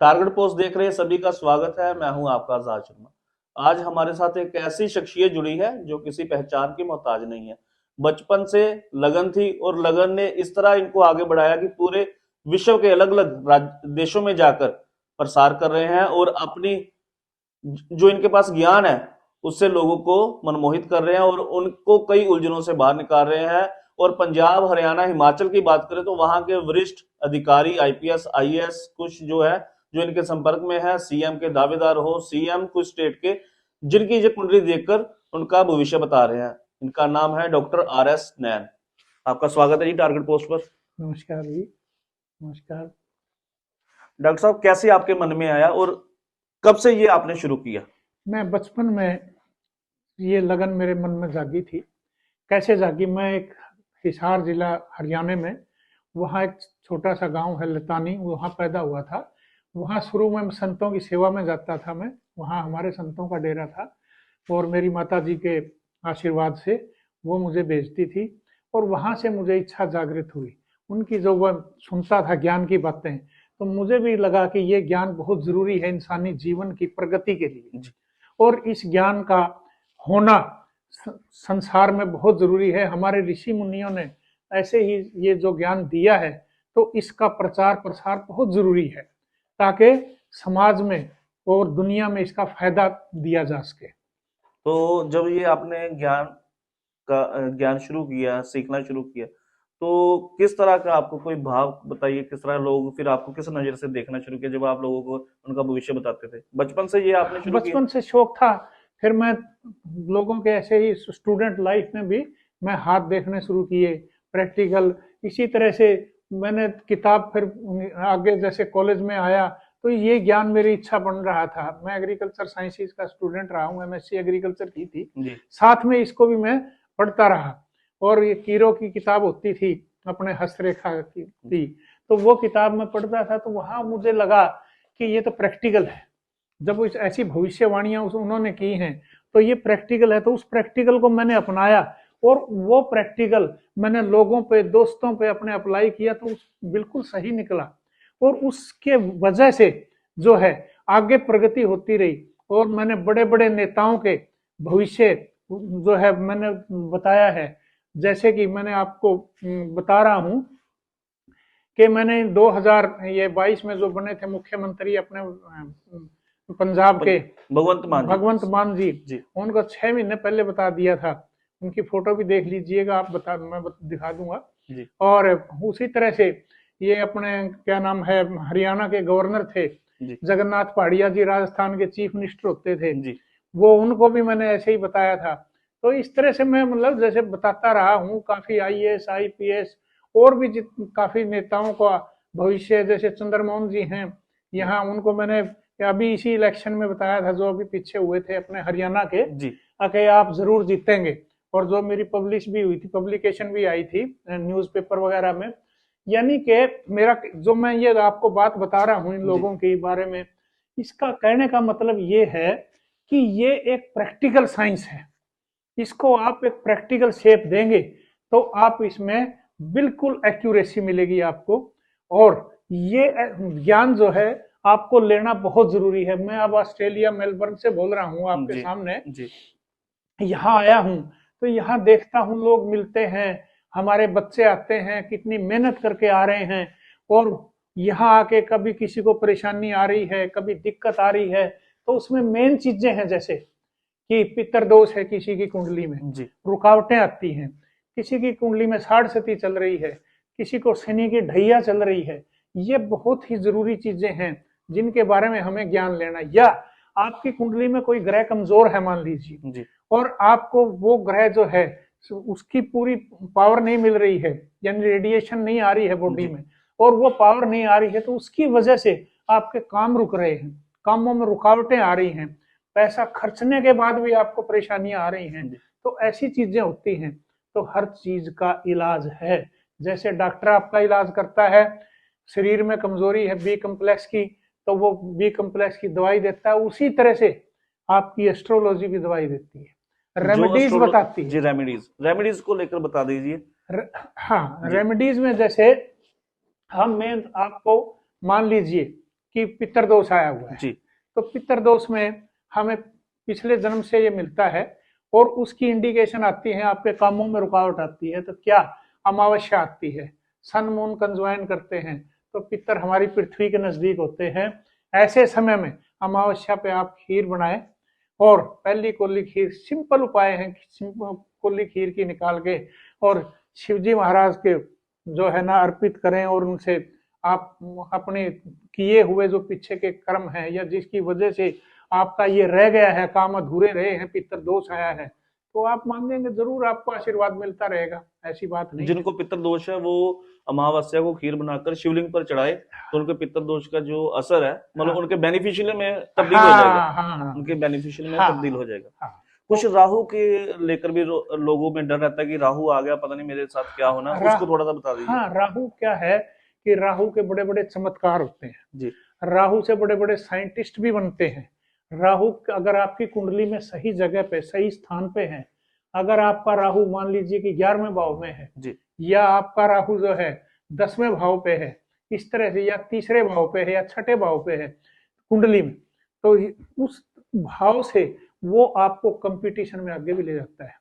Target post देख रहे सभी का स्वागत है। मैं हूं आपका आजाद शर्मा। आज हमारे साथ एक ऐसी शख्सियत जुड़ी है जो किसी पहचान की मोहताज नहीं है। बचपन से लगन थी और लगन ने इस तरह इनको आगे बढ़ाया कि पूरे विश्व के अलग अलग देशों में जाकर प्रसार कर रहे हैं और अपनी जो इनके पास ज्ञान है उससे लोगों को मनमोहित कर रहे हैं और उनको कई उलझनों से बाहर निकाल रहे हैं। और पंजाब, हरियाणा, हिमाचल की बात करें तो वहां के वरिष्ठ अधिकारी, आईपीएस, आईएएस कुछ जो है जो इनके संपर्क में है, सीएम के दावेदार हो, सीएम कुछ स्टेट के, जिनकी ये कुंडली देखकर उनका भविष्य बता रहे हैं। इनका नाम है डॉक्टर आर एस नैन। आपका स्वागत है जी टारगेट पोस्ट पर। नमस्कार जी। नमस्कार। डॉक्टर साहब, कैसे आपके मन में आया और कब से ये आपने शुरू किया? मैं बचपन में ये लगन मेरे मन में जागी थी। कैसे जागी? मैं एक हिसार जिला हरियाणा में, वहाँ एक छोटा सा गांव है लतानी, वहाँ पैदा हुआ था। वहाँ शुरू में संतों की सेवा में जाता था मैं। वहाँ हमारे संतों का डेरा था और मेरी माता जी के आशीर्वाद से वो मुझे भेजती थी और वहाँ से मुझे इच्छा जागृत हुई। उनकी जो वह सुनता था ज्ञान की बातें, तो मुझे भी लगा कि ये ज्ञान बहुत जरूरी है इंसानी जीवन की प्रगति के लिए। और इस ज्ञान का होना संसार में बहुत जरूरी है। हमारे ऋषि मुनियों ने ऐसे ही ये जो ज्ञान दिया है, तो इसका प्रचार प्रसार बहुत जरूरी है ताकि समाज में और दुनिया में इसका फायदा दिया जा सके। तो जब ये आपने ज्ञान शुरू किया, सीखना शुरू किया, तो किस तरह का आपको कोई भाव बताइए, किस तरह लोग फिर आपको किस नजर से देखना शुरू किया जब आप लोगों को उनका भविष्य बताते थे? बचपन से ये आपने शुरू किया? बचपन से शौक था। फिर मैं लोगों के ऐसे ही स्टूडेंट लाइफ में भी मैं हाथ देखने शुरू किए, प्रैक्टिकल। इसी तरह से मैंने किताब फिर आगे जैसे कॉलेज में आया तो ये ज्ञान मेरी इच्छा बन रहा था। मैं एग्रीकल्चर साइंसेज का स्टूडेंट रहा हूँ, एमएससी एग्रीकल्चर की थी। जी। साथ में इसको भी मैं पढ़ता रहा। और ये कीरो की किताब होती थी अपने हस्तरेखा की थी, तो वो किताब मैं पढ़ता था। तो वहां मुझे लगा कि ये तो प्रैक्टिकल है। जब इस ऐसी भविष्यवाणियां उन्होंने की हैं तो ये प्रैक्टिकल है, तो उस प्रैक्टिकल को मैंने अपनाया और वो प्रैक्टिकल मैंने लोगों पे, दोस्तों पे अपने अप्लाई किया तो बिल्कुल सही निकला। और उसके वजह से जो है आगे प्रगति होती रही और मैंने बड़े बड़े नेताओं के भविष्य जो है मैंने बताया है। जैसे कि मैंने आपको बता रहा हूं कि मैंने 2022 में जो बने थे मुख्यमंत्री अपने पंजाब के, भगवंत मान जी। भगवंत मान जी, जी। उनको 6 महीने पहले बता दिया था। उनकी फोटो भी देख लीजिएगा आप, दिखा दूंगा। जी। और उसी तरह से ये अपने क्या नाम है, हरियाणा के गवर्नर थे जी। जगन्नाथ पहाड़िया जी, राजस्थान के चीफ मिनिस्टर होते थे जी। वो, उनको भी मैंने ऐसे ही बताया था। तो इस तरह से मैं मतलब जैसे बताता रहा हूँ काफी आईएएस आईपीएस और भी काफी नेताओं का भविष्य, जैसे चंद्रमोहन जी हैं यहाँ, उनको मैंने अभी इसी इलेक्शन में बताया था जो अभी पीछे हुए थे अपने हरियाणा के, जी। कि आप जरूर जीतेंगे। और जो मेरी पब्लिश भी हुई थी, पब्लिकेशन भी आई थी न्यूज़पेपर वगैरह में। यानी कि मेरा जो मैं ये आपको बात बता रहा हूँ इन लोगों के बारे में, इसका कहने का मतलब ये है कि ये एक प्रैक्टिकल साइंस है। इसको आप एक प्रैक्टिकल शेप देंगे तो आप इसमें बिल्कुल एक्यूरेसी मिलेगी आपको। और ये ज्ञान जो है आपको लेना बहुत जरूरी है। मैं अब ऑस्ट्रेलिया मेलबर्न से बोल रहा हूँ आपके सामने। जी। यहाँ आया हूँ तो यहाँ देखता हूँ लोग मिलते हैं, हमारे बच्चे आते हैं, कितनी मेहनत करके आ रहे हैं। और यहाँ आके कभी किसी को परेशानी आ रही है, कभी दिक्कत आ रही है, तो उसमें मेन चीजें हैं जैसे कि पितर दोष है किसी की कुंडली में, रुकावटें आती हैं, किसी की कुंडली में साढ़ सती चल रही है, किसी को शनि की ढैया चल रही है। ये बहुत ही जरूरी चीजें हैं जिनके बारे में हमें ज्ञान लेना। या आपकी कुंडली में कोई ग्रह कमजोर है मान लीजिए, और आपको वो ग्रह जो है उसकी पूरी पावर नहीं मिल रही है, यानी रेडिएशन नहीं आ रही है बॉडी में, और वो पावर नहीं आ रही है, तो उसकी वजह से आपके काम रुक रहे हैं, कामों में रुकावटें आ रही हैं, पैसा खर्चने के बाद भी आपको परेशानियां आ रही हैं। तो ऐसी चीजें होती हैं। तो हर चीज का इलाज है। जैसे डॉक्टर आपका इलाज करता है, शरीर में कमजोरी है बी कम्प्लेक्स की, तो वो बी कम्प्लेक्स की दवाई देता है। उसी तरह से आपकी एस्ट्रोलॉजी भी दवाई देती है, रेमेडीज बताती है। जी, रेमेडीज को लेकर बता दीजिए। हाँ, रेमेडीज में जैसे हम मैं आपको मान लीजिए कि पितृदोष आया हुआ है। जी तो पितृदोष में हमें पिछले जन्म से ये मिलता है और उसकी इंडिकेशन आती है, आपके कामों में रुकावट आती है तो क्या अमावस्या आती है, सन मून कंज्वाइन करते हैं तो पितर हमारी पृथ्वी के नजदीक होते हैं। ऐसे समय में अमावस्या पे आप खीर बनाएं और पहली कोली खीर, सिंपल उपाय है, सिंपल कोली खीर की निकाल के और शिवजी महाराज के जो है ना अर्पित करें और उनसे आप अपने किए हुए जो पीछे के कर्म है या जिसकी वजह से आपका ये रह गया है, काम अधूरे रहे हैं, पितर दोष आया है, तो आप मांगेंगे जरूर आपको आशीर्वाद मिलता रहेगा, ऐसी बात नहीं। जिनको पितृ दोष है वो अमावस्या को खीर बनाकर शिवलिंग पर चढ़ाए तो उनके पितृ दोष का जो असर है मतलब हाँ। उनके बेनिफिशियल में तब्दील हो जाएगा। हाँ। उनके बेनिफिशियल में हाँ। तब्दील हो जाएगा। हाँ। कुछ राहु के लेकर भी लोगों में डर रहता है कि राहु आ गया, पता नहीं मेरे साथ क्या होना, उसको थोड़ा सा बता दीजिए। हाँ, राहु क्या है कि राहु के बड़े बड़े चमत्कार होते हैं जी। राहु से बड़े बड़े साइंटिस्ट भी बनते हैं। राहु अगर आपकी कुंडली में सही जगह पे सही स्थान पे है, अगर आपका राहु मान लीजिए कि 11वें भाव में है जी। या आपका राहु जो है 10वें भाव पे है, इस तरह से, या तीसरे भाव पे है या छठे भाव पे है कुंडली में, तो उस भाव से वो आपको कंपटीशन में आगे भी ले जाता है।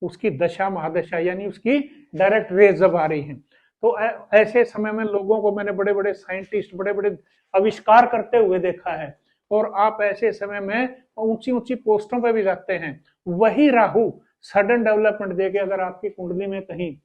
उसकी दशा महादशा यानी उसकी डायरेक्ट रेज जब आ रही है तो ऐसे समय में लोगों को मैंने बड़े बड़े साइंटिस्ट, बड़े बड़े आविष्कार करते हुए देखा है और आप ऐसे समय में ऊंची ऊंची पोस्टों पे भी जाते हैं। वही राहु सडन डेवलपमेंट देके अगर आपकी कुंडली में कहीं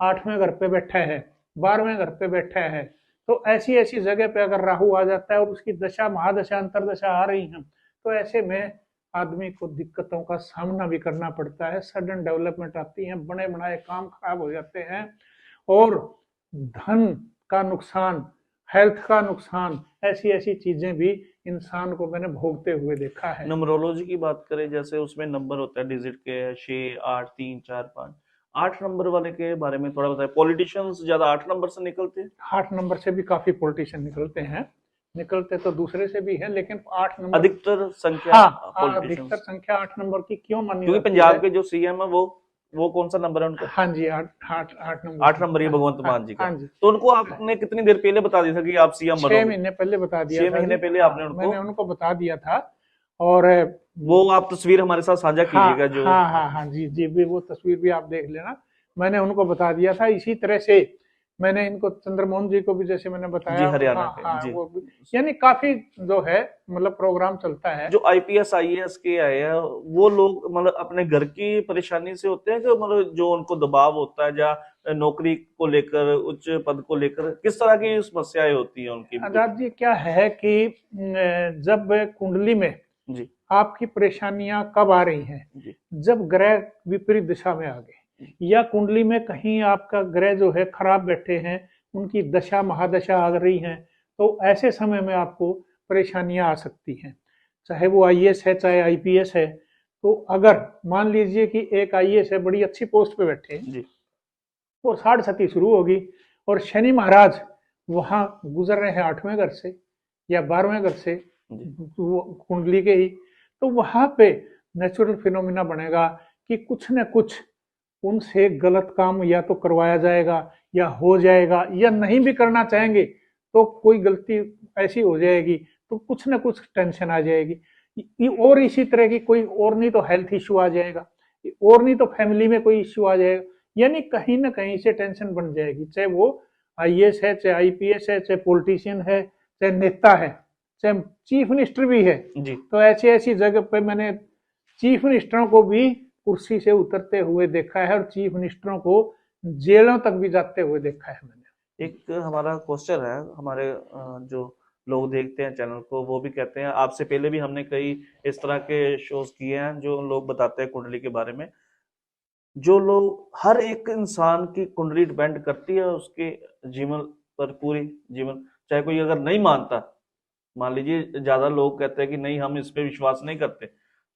8वें घर पे बैठा है, 12वें घर पे बैठा है, तो ऐसी ऐसी जगह पे अगर राहु आ जाता है और उसकी दशा महादशा अंतरदशा आ रही है तो ऐसे में आदमी को दिक्कतों का सामना भी करना पड़ता है, सडन डेवलपमेंट आती है, बने बनाए काम खराब हो जाते हैं और धन का नुकसान, हेल्थ का नुकसान, ऐसी ऐसी चीजें भी इंसान को मैंने भोगते हुए देखा है। नंबरोलॉजी की बात करें, जैसे उसमें नंबर होता है डिजिट के 6, 8, 3, 4, 5, 8 नंबर वाले के बारे में थोड़ा बताएं। पॉलिटिशियंस ज्यादा 8 नंबर से निकलते हैं? 8 नंबर से भी काफी पॉलिटिशियन निकलते हैं, निकलते तो दूसरे से भी है लेकिन 8 नंबर अधिकतर संख्या। हाँ, पॉलिटिशियंस अधिकतर संख्या 8 नंबर की क्यों मानी क्योंकि जाती पंजाब है? के जो सीएम है वो कौन सा नंबर है उनका? हाँ जी, 8 नंबर। 8 नंबर ये भगवंत मान जी का। हाँ जी। तो उनको आपने कितनी देर पहले बता दिया था कि आप सीएम 6 बनोगे? महीने पहले बता दिया 6 था महीने जी। पहले आपने मैंने उनको बता दिया था और वो आप तस्वीर हमारे साथ साझा कीजिएगा जो। हाँ जी जी भी, वो तस्वीर भी आप देख लेना। मैंने उनको बता दिया था। इसी तरह से मैंने इनको चंद्रमोहन जी को भी जैसे मैंने बताया, जी, हरियाणा के, जी। वो भी, यानी काफी जो है मतलब प्रोग्राम चलता है। जो आईपीएस आईएएस के आए हैं वो लोग मतलब अपने घर की परेशानी से होते हैं कि मतलब जो उनको दबाव होता है या नौकरी को लेकर, उच्च पद को लेकर, किस तरह की समस्याएं होती हैं उनकी? आजाद जी क्या है कि जब कुंडली में जी आपकी परेशानियां कब आ रही हैं? जी जब ग्रह विपरीत दिशा में आ गए या कुंडली में कहीं आपका ग्रह जो है खराब बैठे हैं, उनकी दशा महादशा आ रही है, तो ऐसे समय में आपको परेशानियां आ सकती हैं, चाहे वो आईएएस है चाहे आईपीएस है। तो अगर मान लीजिए कि एक आईएएस है, बड़ी अच्छी पोस्ट पे बैठे हैं जी और साढ़ सती शुरू होगी और शनि महाराज वहां गुजर रहे हैं 8वें घर से या 12वें घर से कुंडली के ही, तो वहां पे नेचुरल फिनोमिना बनेगा कि कुछ न कुछ उनसे गलत काम या तो करवाया जाएगा या हो जाएगा, या नहीं भी करना चाहेंगे तो कोई गलती ऐसी हो जाएगी तो कुछ न कुछ टेंशन आ जाएगी, और इसी तरह की कोई और नहीं तो हेल्थ इश्यू आ जाएगा, और नहीं तो फैमिली में कोई इश्यू आ जाएगा, यानी कहीं ना कहीं से टेंशन बन जाएगी। चाहे वो आईएएस है, चाहे आईपीएस है, चाहे पॉलिटिशियन है, चाहे नेता है, चाहे चीफ मिनिस्टर भी है जी। तो ऐसी ऐसी जगह पे मैंने चीफ मिनिस्टरों को भी कुर्सी से उतरते हुए देखा है और चीफ मिनिस्टरों को जेलों तक भी जाते हुए देखा है मैंने। एक हमारा क्वेश्चन है, हमारे जो लोग देखते हैं चैनल को वो भी कहते हैं, आपसे पहले भी हमने कई इस तरह के शोज किए हैं जो लोग बताते हैं कुंडली के बारे में, जो लोग, हर एक इंसान की कुंडली डिपेंड करती है उसके जीवन पर, पूरी जीवन, चाहे कोई अगर नहीं मानता, मान लीजिए ज्यादा लोग कहते हैं कि नहीं हम इस पे विश्वास नहीं करते,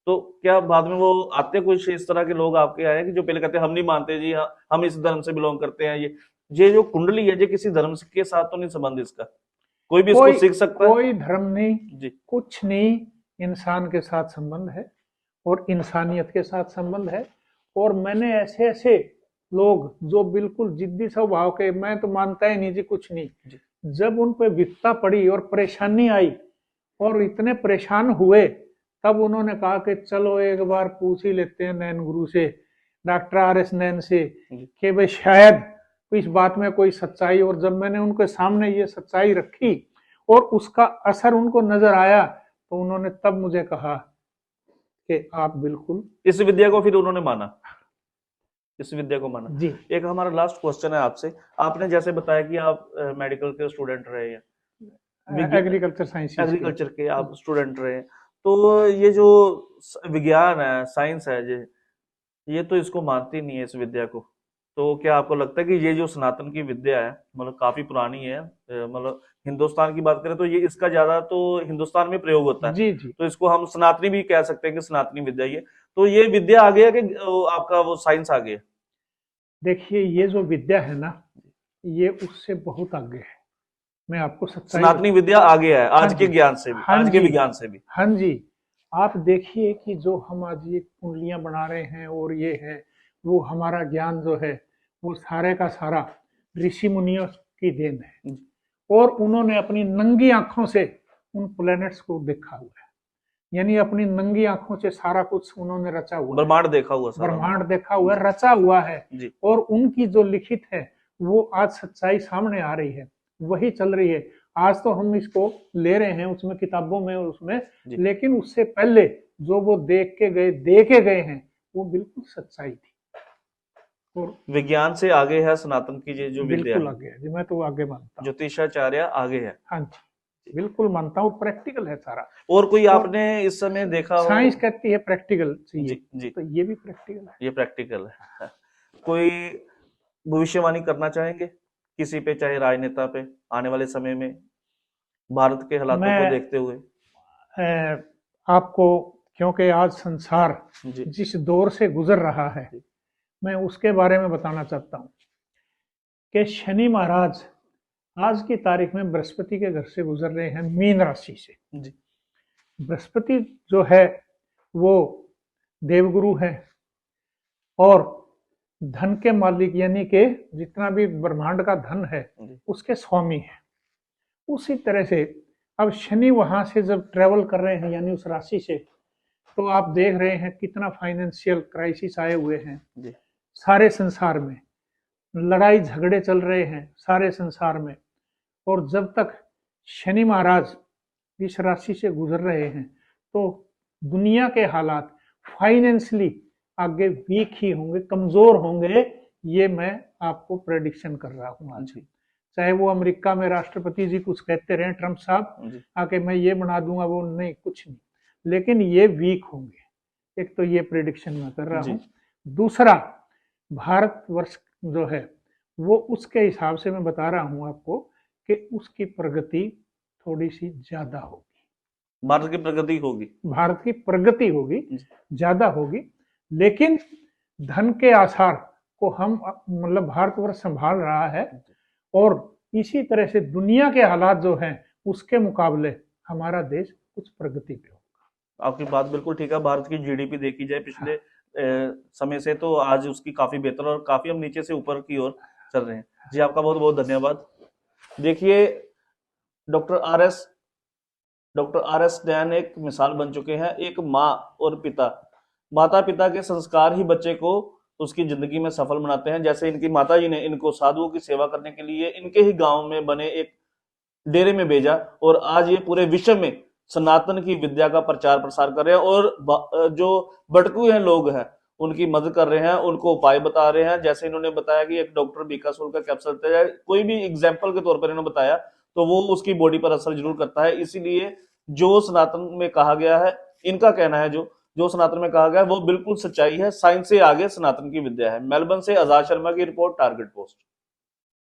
तो क्या बाद में वो आते, कुछ इस तरह के लोग आपके आए कि जो पहले कहते हैं हम नहीं मानते जी, हम इस धर्म से बिलोंग करते हैं, ये जो कुंडली है ये किसी धर्म के साथ तो नहीं संबंध इसका? कोई भी इसको सीख सकता है? कोई धर्म नहीं जी, कुछ नहीं, इंसान के साथ संबंध है और इंसानियत के साथ संबंध है। और मैंने ऐसे ऐसे लोग जो बिल्कुल जिद्दी स्वभाव के, मैं तो मानता ही नहीं जी कुछ नहीं, जब उन पे विपदा पड़ी और परेशानी आई और इतने परेशान हुए, तब उन्होंने कहा कि चलो एक बार पूछ ही लेते हैं नैन गुरु से, डॉक्टर आर.एस. नैन से, कि भाई शायद इस बात में कोई सच्चाई। और जब मैंने उनके सामने ये सच्चाई रखी और उसका असर उनको नजर आया, तो उन्होंने तब मुझे कहा कि आप बिल्कुल इस विद्या को फिर उन्होंने माना, इस विद्या को माना जी। एक हमारा लास्ट क्वेश्चन है आपसे। आपने जैसे बताया कि आप मेडिकल के स्टूडेंट रहे हैं, एग्रीकल्चर साइंस एग्रीकल्चर के आप स्टूडेंट रहे हैं, तो ये जो विज्ञान है, साइंस है, ये तो इसको मानती नहीं है इस विद्या को। तो क्या आपको लगता है कि ये जो सनातन की विद्या है, मतलब काफी पुरानी है, मतलब हिंदुस्तान की बात करें तो ये इसका ज्यादा तो हिंदुस्तान में प्रयोग होता है, जी जी। तो इसको हम सनातनी भी कह सकते हैं कि सनातनी विद्या ये, तो ये विद्या आ गया कि आपका वो साइंस आ गया? देखिए, ये जो विद्या है ना, ये उससे बहुत आगे है। मैं आपको सच्चाई सनातनी विद्या आ गया है आज हाँ के जी, ज्ञान से भी, हाँ आज के जी, विज्ञान से भी। हाँ जी। आप देखिए कि जो हम आज ये कुंडलियां बना रहे हैं और ये है, वो हमारा ज्ञान जो है, वो सारे का सारा ऋषि मुनियों की देन है। और उन्होंने अपनी नंगी आंखों से उन प्लैनेट्स को देखा हुआ है, यानी अपनी नंगी आंखों से सारा कुछ उन्होंने रचा हुआ है, ब्रह्मांड देखा हुआ, सारा ब्रह्मांड देखा हुआ है, रचा हुआ है। जी। और उनकी जो लिखित है वो आज सच्चाई सामने आ रही है, वही चल रही है। आज तो हम इसको ले रहे हैं उसमें किताबों में उसमें, लेकिन उससे पहले जो वो देख के गए, दे के गए हैं, वो बिल्कुल सच्चाई थी। और विज्ञान से आगे है सनातन की ये जो विद्या बिल्कुल है, आगे है जी, मैं तो आगे मानता हूँ। ज्योतिषाचार्य आगे है। हाँ जी, बिल्कुल मानता हूँ, प्रैक्टिकल है सारा। और कोई आपने इस समय देखा हो? साइंस कहती है प्रैक्टिकल चाहिए, जी जी, तो ये भी प्रैक्टिकल है। ये प्रैक्टिकल है। कोई भविष्यवाणी करना चाहेंगे किसी पे, चाहे राजनेता पे, आने वाले समय में भारत के हालातों को मैं देखते हुए? आपको, क्योंकि आज संसार जी जिस दौर से गुजर रहा है, मैं उसके बारे में बताना चाहता हूँ कि शनि महाराज आज की तारीख में बृहस्पति के घर से गुजर रहे हैं, मीन राशि से। जी। बृहस्पति जो है वो देवगुरु है और धन के मालिक, यानी कि जितना भी ब्रह्मांड का धन है उसके स्वामी है। उसी तरह से अब शनि वहां से जब ट्रेवल कर रहे हैं, यानी उस राशि से, तो आप देख रहे हैं कितना फाइनेंशियल क्राइसिस आए हुए हैं जी। सारे संसार में, लड़ाई झगड़े चल रहे हैं सारे संसार में। और जब तक शनि महाराज इस राशि से गुजर रहे हैं, तो दुनिया के हालात फाइनेंशियली आगे वीक ही होंगे, कमजोर होंगे। ये मैं आपको प्रेडिक्शन कर रहा हूँ आज। चाहे वो अमेरिका में राष्ट्रपति जी कुछ कहते रहे, ट्रंप साहब आके मैं ये बना दूंगा, वो नहीं, कुछ नहीं, लेकिन ये वीक होंगे। एक तो ये प्रेडिक्शन मैं कर रहा हूँ। दूसरा, भारतवर्ष जो है वो उसके हिसाब से मैं बता रहा हूँ आपको कि उसकी प्रगति थोड़ी सी ज्यादा होगी। भारत की प्रगति होगी, भारत की प्रगति होगी, ज्यादा होगी। लेकिन धन के आसार को हम, मतलब भारतवर्ष संभाल रहा है, और इसी तरह से दुनिया के हालात जो हैं उसके मुकाबले हमारा देश कुछ प्रगति पे होगा। आपकी बात बिल्कुल ठीक है। भारत की जीडीपी देखी जाए पिछले समय से, तो आज उसकी काफी बेहतर, और काफी हम नीचे से ऊपर की ओर चल रहे हैं। जी, आपका बहुत बहुत धन्यवाद। देखिए, डॉक्टर आर एस नैन एक मिसाल बन चुके हैं। एक माँ और पिता, माता पिता के संस्कार ही बच्चे को उसकी जिंदगी में सफल बनाते हैं। जैसे इनकी माता जी ने इनको साधुओं की सेवा करने के लिए इनके ही गांव में बने एक डेरे में भेजा, और आज ये पूरे विश्व में सनातन की विद्या का प्रचार प्रसार कर रहे हैं, और जो भटके हैं लोग हैं उनकी मदद कर रहे हैं, उनको उपाय बता रहे हैं। जैसे इन्होंने बताया कि एक डॉक्टर बीकासुर का कैप्सूल लेते हैं, कोई भी एग्जाम्पल के तौर पर इन्होंने बताया, तो वो उसकी बॉडी पर असर जरूर करता है। इसीलिए जो सनातन में कहा गया है, इनका कहना है जो सनातन में कहा गया है वो बिल्कुल सच्चाई है। साइंस से आगे सनातन की विद्या है। मेलबर्न से आजाद शर्मा की रिपोर्ट, टारगेट पोस्ट।